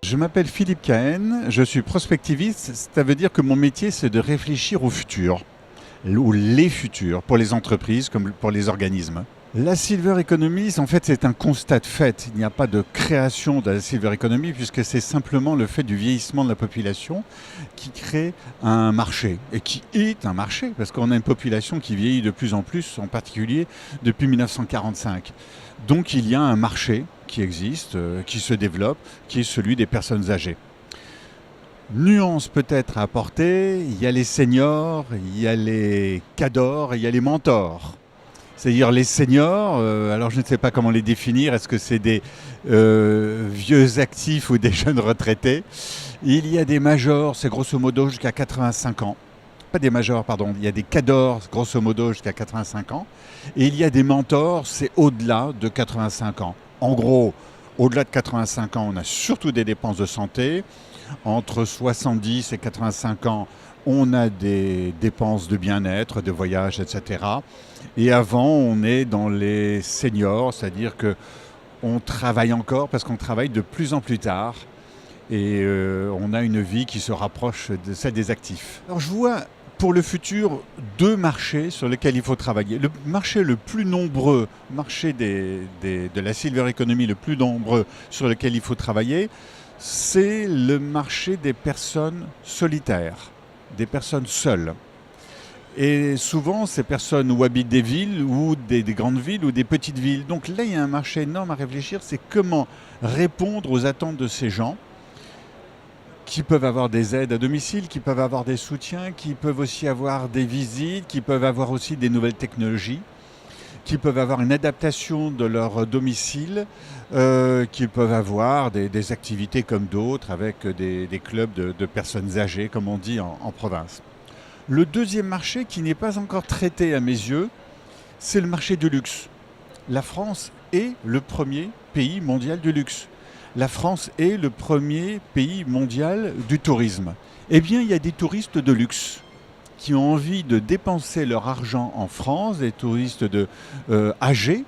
Je m'appelle Philippe Cahen, je suis prospectiviste, ça veut dire que mon métier c'est de réfléchir au futur, ou les futurs, pour les entreprises comme pour les organismes. La Silver Economy, en fait, c'est un constat de fait. Il n'y a pas de création de la Silver Economy puisque c'est simplement le fait du vieillissement de la population qui crée un marché et qui est un marché parce qu'on a une population qui vieillit de plus en plus, en particulier depuis 1945. Donc il y a un marché qui existe, qui se développe, qui est celui des personnes âgées. Nuance peut-être à apporter, il y a les seniors, il y a les cadors et il y a les mentors. C'est-à-dire les seniors, alors je ne sais pas comment les définir, est-ce que c'est des vieux actifs ou des jeunes retraités? Il y a des majors, c'est grosso modo jusqu'à 85 ans. Pas des majors, pardon, il y a des cadors, grosso modo jusqu'à 85 ans. Et il y a des mentors, c'est au-delà de 85 ans. En gros, au-delà de 85 ans, on a surtout des dépenses de santé. Entre 70 et 85 ans, on a des dépenses de bien-être, de voyage, etc. Et avant, on est dans les seniors, c'est-à-dire qu'on travaille encore parce qu'on travaille de plus en plus tard. Et on a une vie qui se rapproche de celle des actifs. Alors je vois pour le futur deux marchés sur lesquels il faut travailler. Le marché le plus nombreux, marché de la Silver Economy le plus nombreux sur lequel il faut travailler, c'est le marché des personnes solitaires, des personnes seules. Et souvent, ces personnes ou habitent des villes ou des grandes villes ou des petites villes. Donc là, il y a un marché énorme à réfléchir, c'est comment répondre aux attentes de ces gens qui peuvent avoir des aides à domicile, qui peuvent avoir des soutiens, qui peuvent aussi avoir des visites, qui peuvent avoir aussi des nouvelles technologies, qui peuvent avoir une adaptation de leur domicile, qui peuvent avoir des activités comme d'autres avec des clubs de personnes âgées, comme on dit en province. Le deuxième marché qui n'est pas encore traité à mes yeux, c'est le marché du luxe. La France est le premier pays mondial du luxe. La France est le premier pays mondial du tourisme. Eh bien, il y a des touristes de luxe qui ont envie de dépenser leur argent en France, des touristes âgés,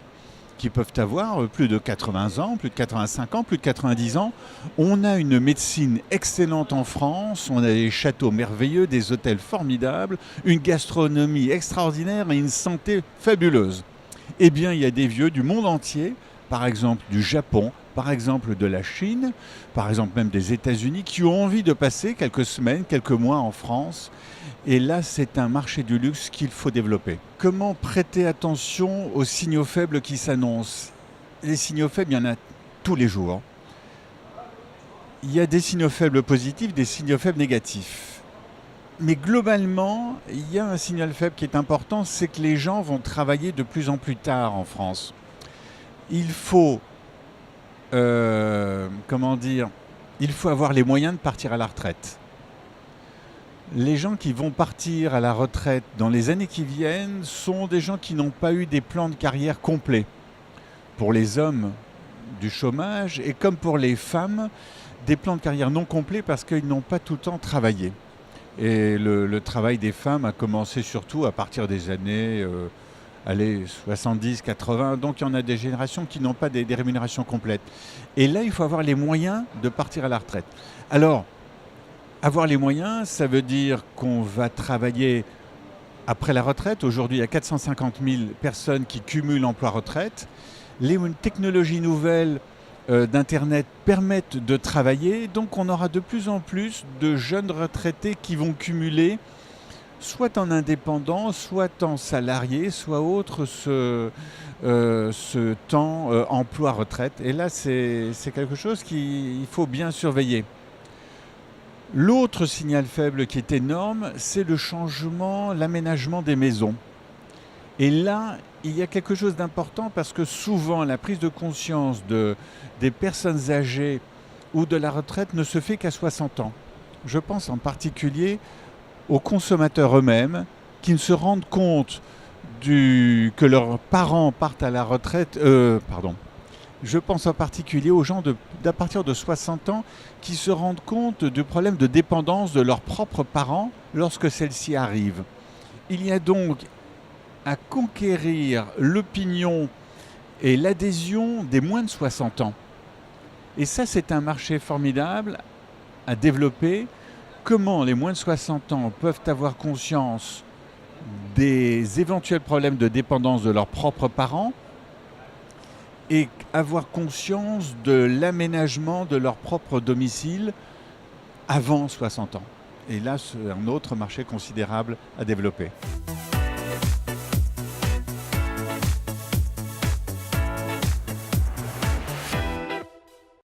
qui peuvent avoir plus de 80 ans, plus de 85 ans, plus de 90 ans. On a une médecine excellente en France, on a des châteaux merveilleux, des hôtels formidables, une gastronomie extraordinaire et une santé fabuleuse. Eh bien, il y a des vieux du monde entier, par exemple du Japon, par exemple de la Chine, par exemple même des États-Unis, qui ont envie de passer quelques semaines, quelques mois en France. Et là, c'est un marché du luxe qu'il faut développer. Comment prêter attention aux signaux faibles qui s'annoncent? Les signaux faibles, il y en a tous les jours. Il y a des signaux faibles positifs, des signaux faibles négatifs. Mais globalement, il y a un signal faible qui est important, c'est que les gens vont travailler de plus en plus tard en France. Il faut, il faut avoir les moyens de partir à la retraite. Les gens qui vont partir à la retraite dans les années qui viennent sont des gens qui n'ont pas eu des plans de carrière complets. Pour les hommes, du chômage, et comme pour les femmes, des plans de carrière non complets parce qu'ils n'ont pas tout le temps travaillé. Et le travail des femmes a commencé surtout à partir des années 70, 80. Donc il y en a des générations qui n'ont pas des rémunérations complètes. Et là, il faut avoir les moyens de partir à la retraite. Alors, avoir les moyens, ça veut dire qu'on va travailler après la retraite. Aujourd'hui, il y a 450 000 personnes qui cumulent emploi-retraite. Les technologies nouvelles d'Internet permettent de travailler. Donc, on aura de plus en plus de jeunes retraités qui vont cumuler soit en indépendant, soit en salarié, soit autre ce temps emploi-retraite. Et là, c'est quelque chose qu'il faut bien surveiller. L'autre signal faible qui est énorme, c'est le changement, l'aménagement des maisons. Et là, il y a quelque chose d'important parce que souvent, la prise de conscience des personnes âgées ou de la retraite ne se fait qu'à 60 ans. Je pense en particulier aux consommateurs eux-mêmes qui ne se rendent compte que leurs parents partent à la retraite. Je pense en particulier aux gens d'à partir de 60 ans qui se rendent compte du problème de dépendance de leurs propres parents lorsque celle-ci arrive. Il y a donc à conquérir l'opinion et l'adhésion des moins de 60 ans. Et ça, c'est un marché formidable à développer. Comment les moins de 60 ans peuvent avoir conscience des éventuels problèmes de dépendance de leurs propres parents et avoir conscience de l'aménagement de leur propre domicile avant 60 ans. Et là, c'est un autre marché considérable à développer.